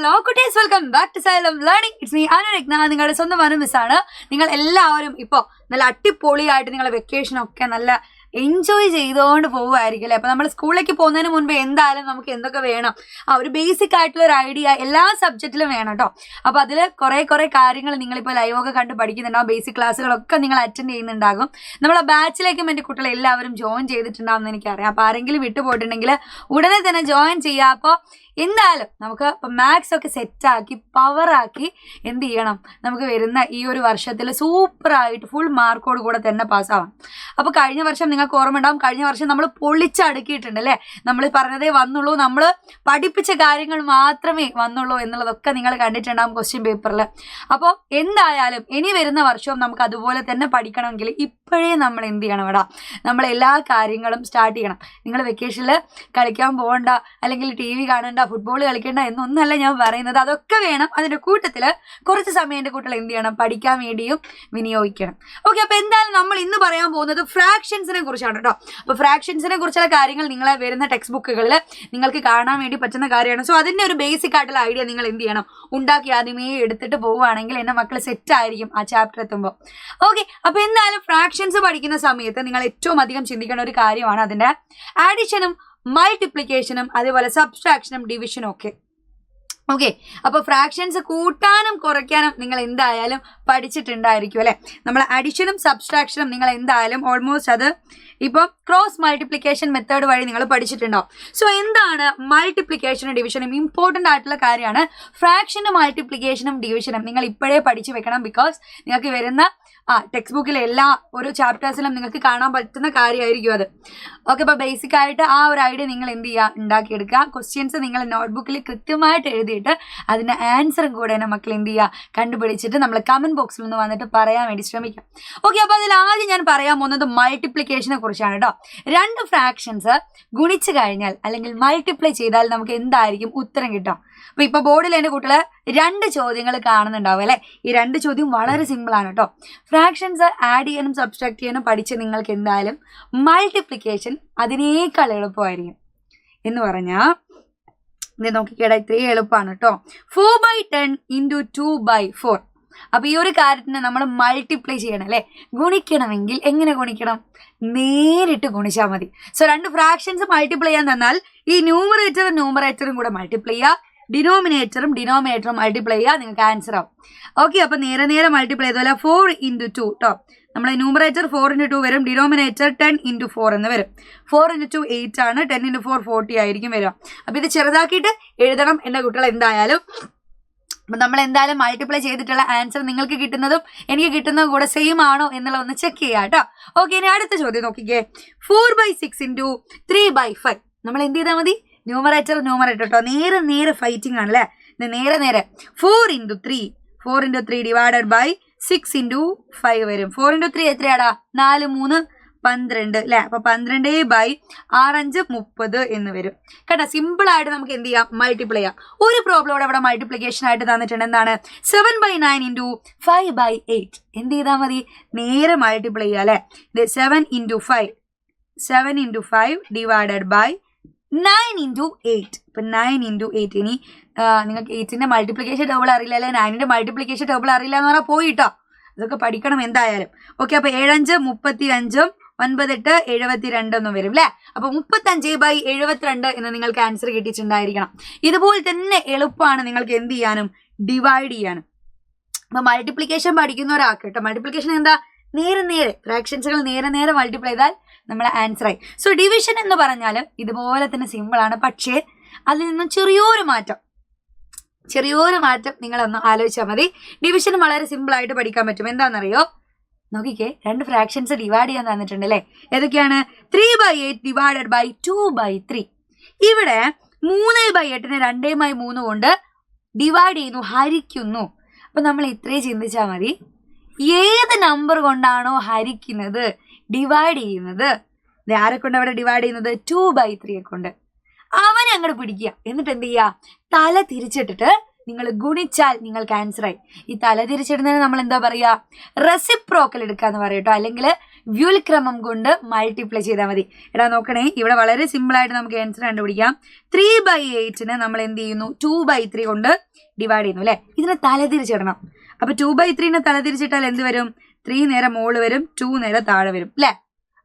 Hello കുട്ടീസ്, welcome back to Xylem learning. It's me Anuragna. നിങ്ങളുടെ സ്വന്തം മിസ്സാണ്. നിങ്ങൾ എല്ലാവരും ഇപ്പോൾ നല്ല അടിപൊളിയായിട്ട് നിങ്ങളുടെ വെക്കേഷനൊക്കെ നല്ല എൻജോയ് ചെയ്തുകൊണ്ട് പോകുമായിരിക്കും അല്ലേ. അപ്പോൾ നമ്മൾ സ്കൂളിലേക്ക് പോകുന്നതിന് മുൻപ് എന്തായാലും നമുക്ക് എന്തൊക്കെ വേണം, ഒരു ബേസിക് ആയിട്ടുള്ള ഒരു ഐഡിയ എല്ലാ സബ്ജക്റ്റിലും വേണം കേട്ടോ. അപ്പോൾ അതിൽ കുറേ കാര്യങ്ങൾ നിങ്ങളിപ്പോൾ ലൈവൊക്കെ കണ്ട് പഠിക്കുന്നുണ്ടാവും. ബേസിക് ക്ലാസ്സുകളൊക്കെ നിങ്ങൾ അറ്റൻഡ് ചെയ്യുന്നുണ്ടാകും. നമ്മളെ ബാച്ചിലേക്കും എൻ്റെ കുട്ടികൾ എല്ലാവരും ജോയിൻ ചെയ്തിട്ടുണ്ടാവും എന്ന് എനിക്കറിയാം. അപ്പോൾ ആരെങ്കിലും വിട്ടുപോയിട്ടുണ്ടെങ്കിൽ ഉടനെ തന്നെ ജോയിൻ ചെയ്യുക. അപ്പോൾ എന്തായാലും നമുക്ക് ഇപ്പം മാത്സ് ഒക്കെ സെറ്റാക്കി പവറാക്കി എന്ത് ചെയ്യണം, നമുക്ക് വരുന്ന ഈ ഒരു വർഷത്തിൽ സൂപ്പറായിട്ട് ഫുൾ മാർക്കോട് കൂടെ തന്നെ പാസ്സാവണം. അപ്പോൾ കഴിഞ്ഞ വർഷം നിങ്ങൾക്ക് ഓർമ്മ ഉണ്ടാവും, കഴിഞ്ഞ വർഷം നമ്മൾ പൊളിച്ചടുക്കിയിട്ടുണ്ട് അല്ലേ. നമ്മൾ പറഞ്ഞതേ വന്നുള്ളൂ, നമ്മൾ പഠിപ്പിച്ച കാര്യങ്ങൾ മാത്രമേ വന്നുള്ളൂ എന്നുള്ളതൊക്കെ നിങ്ങൾ കണ്ടിട്ടുണ്ടാകും ക്വസ്റ്റ്യൻ പേപ്പറിൽ. അപ്പോൾ എന്തായാലും ഇനി വരുന്ന വർഷവും നമുക്ക് അതുപോലെ തന്നെ പഠിക്കണമെങ്കിൽ ഇപ്പോഴേ നമ്മൾ എന്ത് ചെയ്യണം ഇവിടെ, നമ്മൾ എല്ലാ കാര്യങ്ങളും സ്റ്റാർട്ട് ചെയ്യണം. നിങ്ങൾ വെക്കേഷനിൽ കളിക്കാൻ പോകണ്ട, അല്ലെങ്കിൽ ടി വി കാണണ്ട, ഫുട്ബോൾ കളിക്കേണ്ട എന്നൊന്നല്ല ഞാൻ പറയുന്നത്. അതൊക്കെ വേണം. അതിൻ്റെ കൂട്ടത്തിൽ കുറച്ച് സമയം എൻ്റെ കുട്ടികൾ എന്ത് ചെയ്യണം, പഠിക്കാൻ വേണ്ടിയും വിനിയോഗിക്കണം. ഓക്കെ, അപ്പോൾ എന്തായാലും നമ്മൾ ഇന്ന് പറയാൻ പോകുന്നത് ഫ്രാക്ഷൻസിനെ കുറിച്ചാണ് കേട്ടോ. അപ്പോൾ ഫ്രാക്ഷൻസിനെ കുറിച്ചുള്ള കാര്യങ്ങൾ നിങ്ങളെ വരുന്ന ടെക്സ്റ്റ് ബുക്കുകളിൽ നിങ്ങൾക്ക് കാണാൻ വേണ്ടി പറ്റുന്ന കാര്യമാണ്. സോ അതിൻ്റെ ഒരു ബേസിക് ആയിട്ടുള്ള ഐഡിയ നിങ്ങൾ എന്ത് ചെയ്യണം, ഉണ്ടാക്കി ആദ്യമേ എടുത്തിട്ട് പോവുകയാണെങ്കിൽ എൻ്റെ മക്കൾ സെറ്റ് ആയിരിക്കും ആ ചാപ്റ്റർ എത്തുമ്പോൾ. ഓക്കെ, അപ്പോൾ എന്തായാലും ഫ്രാക്ഷൻസ് പഠിക്കുന്ന സമയത്ത് നിങ്ങൾ ഏറ്റവും അധികം ചിന്തിക്കേണ്ട ഒരു കാര്യമാണ് അതിൻ്റെ ആഡിഷനും മൾട്ടിപ്ലിക്കേഷനും അതേപോലെ സബ്സ്ട്രാക്ഷനും ഡിവിഷനും ഒക്കെ. ഓക്കെ, അപ്പോൾ ഫ്രാക്ഷൻസ് കൂട്ടാനും കുറയ്ക്കാനും നിങ്ങൾ എന്തായാലും പഠിച്ചിട്ടുണ്ടായിരിക്കും അല്ലേ. നമ്മൾ അഡിഷനും സബ്സ്ട്രാക്ഷനും നിങ്ങൾ എന്തായാലും ഓൾമോസ്റ്റ് അത് ഇപ്പം ക്രോസ് മൾട്ടിപ്ലിക്കേഷൻ മെത്തേഡ് വഴി നിങ്ങൾ പഠിച്ചിട്ടുണ്ടാവും. സോ എന്താണ് മൾട്ടിപ്ലിക്കേഷനും ഡിവിഷനും? ഇമ്പോർട്ടൻ്റ് ആയിട്ടുള്ള കാര്യമാണ്. ഫ്രാക്ഷനും മൾട്ടിപ്ലിക്കേഷനും ഡിവിഷനും നിങ്ങൾ ഇപ്പോഴേ പഠിച്ചു വെക്കണം. ബിക്കോസ് നിങ്ങൾക്ക് വരുന്ന ടെക്സ്റ്റ് ബുക്കിലെ എല്ലാ ഒരു ചാപ്റ്റേഴ്സിലും നിങ്ങൾക്ക് കാണാൻ പറ്റുന്ന കാര്യമായിരിക്കും അത്. ഓക്കെ, അപ്പോൾ ബേസിക് ആയിട്ട് ആ ഒരു ഐഡിയ നിങ്ങൾ എന്ത് ചെയ്യുക, ഉണ്ടാക്കിയെടുക്കുക. ക്വസ്റ്റ്യൻസ് നിങ്ങൾ നോട്ട്ബുക്കിൽ കൃത്യമായിട്ട് എഴുതിയിട്ട് അതിൻ്റെ ആൻസറും കൂടെ തന്നെ മക്കൾ എന്ത് ചെയ്യുക, കണ്ടുപിടിച്ചിട്ട് നമ്മൾ കമൻറ്റ് ബോക്സിൽ നിന്ന് വന്നിട്ട് പറയാൻ വേണ്ടി ശ്രമിക്കാം. ഓക്കെ, അപ്പോൾ അതിൽ ആദ്യം ഞാൻ പറയാൻ പോകുന്നത് മൾട്ടിപ്ലിക്കേഷനെ കുറിച്ചാണ് കേട്ടോ. രണ്ട് ഫ്രാക്ഷൻസ് ഗുണിച്ച് കഴിഞ്ഞാൽ അല്ലെങ്കിൽ മൾട്ടിപ്ലൈ ചെയ്താൽ നമുക്ക് എന്തായിരിക്കും ഉത്തരം കിട്ടും. അപ്പോൾ ഇപ്പോൾ ബോർഡിൽ എൻ്റെ കുട്ടികൾ രണ്ട് ചോദ്യങ്ങൾ കാണുന്നുണ്ടാവും അല്ലേ. ഈ രണ്ട് ചോദ്യം വളരെ സിമ്പിളാണ് കേട്ടോ. ഫ്രാക്ഷൻസ് ആഡ് ചെയ്യാനും സബ്സ്ട്രാക്ട് ചെയ്യാനും പഠിച്ച് നിങ്ങൾക്ക് എന്തായാലും മൾട്ടിപ്ലിക്കേഷൻ അതിനേക്കാൾ എളുപ്പമായിരിക്കും എന്ന് പറഞ്ഞാൽ ഇത് നോക്കിക്കേടാ, ഇത്രയും എളുപ്പമാണ് കേട്ടോ. 4/10 × 2/4. അപ്പോൾ ഈ ഒരു കാര്യത്തിന് നമ്മൾ മൾട്ടിപ്ലൈ ചെയ്യണം അല്ലേ. ഗുണിക്കണമെങ്കിൽ എങ്ങനെ ഗുണിക്കണം? നേരിട്ട് ഗുണിച്ചാൽ മതി. സോ രണ്ട് ഫ്രാക്ഷൻസ് മൾട്ടിപ്ലൈ ചെയ്യാൻ തന്നാൽ ഈ ന്യൂമറേറ്ററും കൂടെ മൾട്ടിപ്ലൈ ചെയ്യുക, ഡിനോമിനേറ്ററും മൾട്ടിപ്ലൈ ചെയ്യുക, നിങ്ങൾക്ക് ആൻസർ ആവും. ഓക്കെ, അപ്പോൾ നേരെ മൾട്ടിപ്ലൈ ചെയ്തോലെ 4 × 2 കേട്ടോ. നമ്മൾ ന്യൂമറേറ്റർ 4 × 2 വരും, ഡിനോമിനേറ്റർ 10 × 4 എന്ന് വരും. 4 × 2 8 ആണ്, 10 × 4 40 ആയിരിക്കും വരിക. അപ്പോൾ ഇത് ചെറുതാക്കിയിട്ട് എഴുതണം എൻ്റെ കുട്ടികൾ എന്തായാലും. അപ്പം നമ്മൾ എന്തായാലും മൾട്ടിപ്ലൈ ചെയ്തിട്ടുള്ള ആൻസർ നിങ്ങൾക്ക് കിട്ടുന്നതും എനിക്ക് കിട്ടുന്നതും കൂടെ സെയിം ആണോ എന്നുള്ള ഒന്ന് ചെക്ക് ചെയ്യാം കേട്ടോ. ഓക്കെ, ഇനി അടുത്ത ചോദ്യം നോക്കിക്കേ. 4/6 × 3/5. നമ്മൾ എന്ത് ചെയ്താൽ മതി, ന്യൂമറേറ്റർ കേട്ടോ. നേരെ ഫൈറ്റിംഗ് ആണ് അല്ലേ. നേരെ 4 × 3 ഡിവൈഡഡ് ബൈ 6 × 5 വരും. 4 × 3 എത്രയാടാ? 4 3 12 അല്ലേ. അപ്പോൾ 12/6 30 എന്ന് വരും കേട്ടോ. സിമ്പിളായിട്ട് നമുക്ക് എന്ത് ചെയ്യാം, മൾട്ടിപ്ലൈ ചെയ്യാം. ഒരു പ്രോബ്ലം ഇവിടെ മൾട്ടിപ്ലിക്കേഷൻ ആയിട്ട് തന്നിട്ടുണ്ട്. എന്താണ്? 7/9 × 5/8. എന്ത് ചെയ്താൽ മതി, നേരെ മൾട്ടിപ്ലൈ ചെയ്യുക അല്ലേ. ഇത് 7 × 5 ഡിവൈഡഡ് ബൈ 9 × 8. ഇപ്പം 9 × 8. ഇനി നിങ്ങൾക്ക് 8ന്റെ മൾട്ടിപ്ലിക്കേഷൻ ടേബിൾ അറിയില്ല അല്ലേ, 9ന്റെ മൾട്ടിപ്ലിക്കേഷൻ ടേബിൾ അറിയില്ല എന്ന് പറഞ്ഞാൽ പോയിട്ടോ. അതൊക്കെ പഠിക്കണം എന്തായാലും. ഓക്കെ, അപ്പോൾ 7 5 35 9 8 72 എന്നും വരും അല്ലേ. അപ്പോൾ 35/72 എന്ന് നിങ്ങൾക്ക് ആൻസർ കിട്ടിയിട്ടുണ്ടായിരിക്കണം. ഇതുപോലെ തന്നെ എളുപ്പമാണ് നിങ്ങൾക്ക് എന്ത് ചെയ്യാനും, ഡിവൈഡ് ചെയ്യാനും. അപ്പോൾ മൾട്ടിപ്ലിക്കേഷൻ പഠിക്കുന്ന ഒരാൾക്ക് കേട്ടോ, മൾട്ടിപ്ലിക്കേഷൻ എന്താ, നേരെ ഫ്രാക്ഷൻസുകൾ നേരെ മൾട്ടിപ്ലൈ ചെയ്താൽ നമ്മളെ ആൻസറായി. സോ ഡിവിഷൻ എന്ന് പറഞ്ഞാൽ ഇതുപോലെ തന്നെ സിമ്പിളാണ്. പക്ഷേ അതിൽ നിന്നും ചെറിയൊരു മാറ്റം നിങ്ങളൊന്ന് ആലോചിച്ചാൽ മതി. ഡിവിഷൻ വളരെ സിമ്പിളായിട്ട് പഠിക്കാൻ പറ്റും. എന്താണെന്നറിയോ, നോക്കിക്കേ, രണ്ട് ഫ്രാക്ഷൻസ് ഡിവൈഡ് ചെയ്യാൻ തന്നിട്ടുണ്ട് അല്ലേ. ഏതൊക്കെയാണ്? 3/8 ഡിവൈഡഡ് ബൈ 2/3. ഇവിടെ 3/8നെ 2/3 കൊണ്ട് ഡിവൈഡ് ചെയ്യുന്നു, ഹരിക്കുന്നു. അപ്പം നമ്മൾ ഇത്രയും ചിന്തിച്ചാൽ മതി. ഏത് നമ്പർ കൊണ്ടാണോ ഹരിക്കുന്നത്, ഡിവൈഡ് ചെയ്യുന്നത്, ആരെ കൊണ്ട് അവിടെ ഡിവൈഡ് ചെയ്യുന്നത്? 2/3 കൊണ്ട്. അവനെ അങ്ങോട്ട് പിടിക്കുക. എന്നിട്ട് എന്ത് ചെയ്യുക, തല തിരിച്ചിട്ടിട്ട് നിങ്ങൾ ഗുണിച്ചാൽ നിങ്ങൾക്ക് ആൻസറായി. ഈ തല തിരിച്ചിടുന്നതിന് നമ്മൾ എന്താ പറയുക, റെസിപ്രോക്കൽ എടുക്കുക എന്ന് പറയും കേട്ടോ. അല്ലെങ്കിൽ വ്യുൽക്രമം കൊണ്ട് മൾട്ടിപ്ലൈ ചെയ്താൽ മതി. എടാ നോക്കണേ, ഇവിടെ വളരെ സിമ്പിൾ ആയിട്ട് നമുക്ക് ആൻസർ കണ്ടുപിടിക്കാം. 3/8 നമ്മൾ എന്ത് ചെയ്യുന്നു, 2/3 കൊണ്ട് ഡിവൈഡ് ചെയ്യുന്നു അല്ലെ. ഇതിനെ തലതിരിച്ചിടണം. അപ്പൊ 2/3 തലതിരിച്ചിട്ടാൽ എന്ത് വരും, 3 നേരെ മുകളിൽ വരും, 2 നേരെ താഴെ വരും അല്ലെ.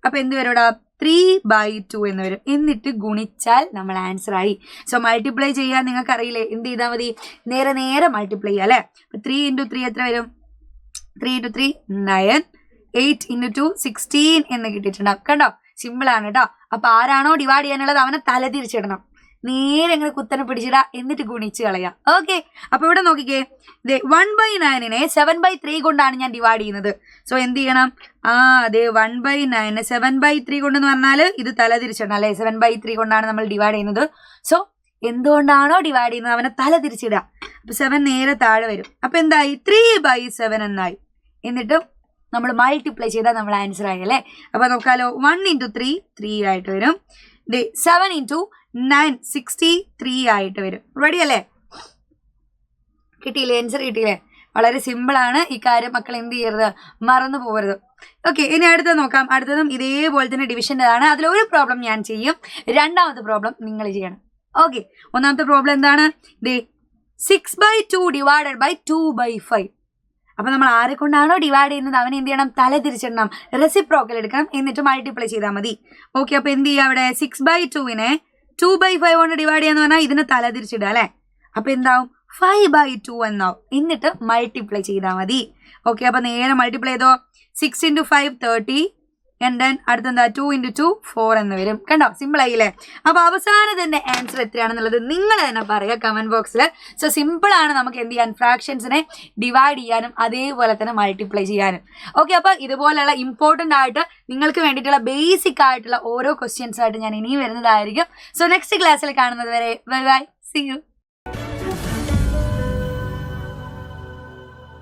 അപ്പൊ എന്ത് വരും ഇവിടെ, 3/2 എന്ന് വരും. എന്നിട്ട് ഗുണിച്ചാൽ നമ്മൾ ആൻസർ ആയി. സോ മൾട്ടിപ്ലൈ ചെയ്യാൻ നിങ്ങൾക്ക് അറിയില്ലേ, എന്ത് ചെയ്താൽ മതി, നേരെ നേരെ മൾട്ടിപ്ലൈ ചെയ്യാം അല്ലെ. 3 × 3 എത്ര വരും, 3 × 3 9, 8 × 2 16 എന്ന് കിട്ടിയിട്ടുണ്ടാവും. കണ്ടോ, സിമ്പിൾ ആണ് കേട്ടോ. അപ്പൊ ആരാണോ ഡിവൈഡ് ചെയ്യാനുള്ളത് അവനെ തലതിരിച്ചിടണം, നേരെ അങ്ങനെ കുത്തനെ പിടിച്ചിടാ, എന്നിട്ട് ഗുണിച്ച് കളയാം. ഓക്കെ, അപ്പൊ ഇവിടെ നോക്കിക്കേ, 1/9 7/3 കൊണ്ടാണ് ഞാൻ ഡിവൈഡ് ചെയ്യുന്നത്. സോ എന്ത് ചെയ്യണം, അതെ 1/9 7/3 കൊണ്ടെന്ന് പറഞ്ഞാൽ ഇത് തലതിരിച്ചിടണം അല്ലെ. 7/3 കൊണ്ടാണ് നമ്മൾ ഡിവൈഡ് ചെയ്യുന്നത്. സോ എന്തുകൊണ്ടാണോ ഡിവൈഡ് ചെയ്യുന്നത് അവനെ തലതിരിച്ചിടുക. അപ്പൊ 7 നേരെ താഴെ വരും. അപ്പൊ എന്തായി, 3/7 എന്നായി. എന്നിട്ട് നമ്മൾ മൾട്ടിപ്ലൈ ചെയ്താൽ നമ്മൾ ആൻസർ ആയി അല്ലേ. അപ്പൊ നോക്കാലോ, 1 × 3 3 ആയിട്ട് വരും. 7 × 9 63 ആയിട്ട് വരും. റെഡി അല്ലേ, കിട്ടിയില്ലേ, ആൻസർ കിട്ടിയില്ലേ. വളരെ സിമ്പിൾ ആണ്. ഈ കാര്യം മക്കൾ എന്ത് ചെയ്യരുത്, മറന്നു പോകരുത്. ഓക്കെ, ഇനി അടുത്തത് നോക്കാം. അടുത്തതും ഇതേപോലെ തന്നെ ഡിവിഷൻ്റെതാണ്. അതിലൊരു പ്രോബ്ലം ഞാൻ ചെയ്യും, രണ്ടാമത്തെ പ്രോബ്ലം നിങ്ങൾ ചെയ്യണം. ഓക്കെ, ഒന്നാമത്തെ പ്രോബ്ലം എന്താണ്, 6/2 ഡിവൈഡഡ് ബൈ 2/5. അപ്പൊ നമ്മൾ ആരെ കൊണ്ടാണോ ഡിവൈഡ് ചെയ്യുന്നത് അവനെ എന്ത് ചെയ്യണം, തല തിരിച്ചിടണം, റെസിപ്രോക്കൽ എടുക്കണം, എന്നിട്ട് മൾട്ടിപ്ലൈ ചെയ്താൽ മതി. ഓക്കെ, അപ്പൊ എന്ത് ചെയ്യുക, അവിടെ 6/2 2/5 കൊണ്ട് ഡിവൈഡ് ചെയ്യാന്ന് പറഞ്ഞാൽ ഇതിനെ തല തിരിച്ചിടുക അല്ലെ. അപ്പൊ എന്താവും, 5/2 എന്നാവും. എന്നിട്ട് മൾട്ടിപ്ലൈ ചെയ്താൽ മതി. ഓക്കെ, അപ്പൊ നേരെ മൾട്ടിപ്ലൈ ചെയ്തോ, 6 × 5 30, ആൻഡ് ദെൻ അടുത്തെന്താ 2 × 2 4 എന്ന് വരും. കണ്ടോ, സിമ്പിൾ ആയില്ലേ. അപ്പൊ അവസാനത്തിന്റെ ആൻസർ എത്രയാണെന്നുള്ളത് നിങ്ങൾ തന്നെ പറയുക കമന്റ് ബോക്സിൽ. സോ സിമ്പിൾ ആണ് നമുക്ക് എന്ത് ചെയ്യാൻ, ഫ്രാക്ഷൻസിനെ ഡിവൈഡ് ചെയ്യാനും അതേപോലെ തന്നെ മൾട്ടിപ്ലൈ ചെയ്യാനും. ഓക്കെ, അപ്പൊ ഇതുപോലെയുള്ള ഇമ്പോർട്ടൻ്റ് ആയിട്ട് നിങ്ങൾക്ക് വേണ്ടിയിട്ടുള്ള ബേസിക് ആയിട്ടുള്ള ഓരോ ക്വസ്റ്റ്യൻസ് ആയിട്ട് ഞാൻ ഇനിയും വരുന്നതായിരിക്കും. സോ നെക്സ്റ്റ് ക്ലാസ്സിൽ കാണുന്നത് വരെ ബൈ ബൈ, സീ യു.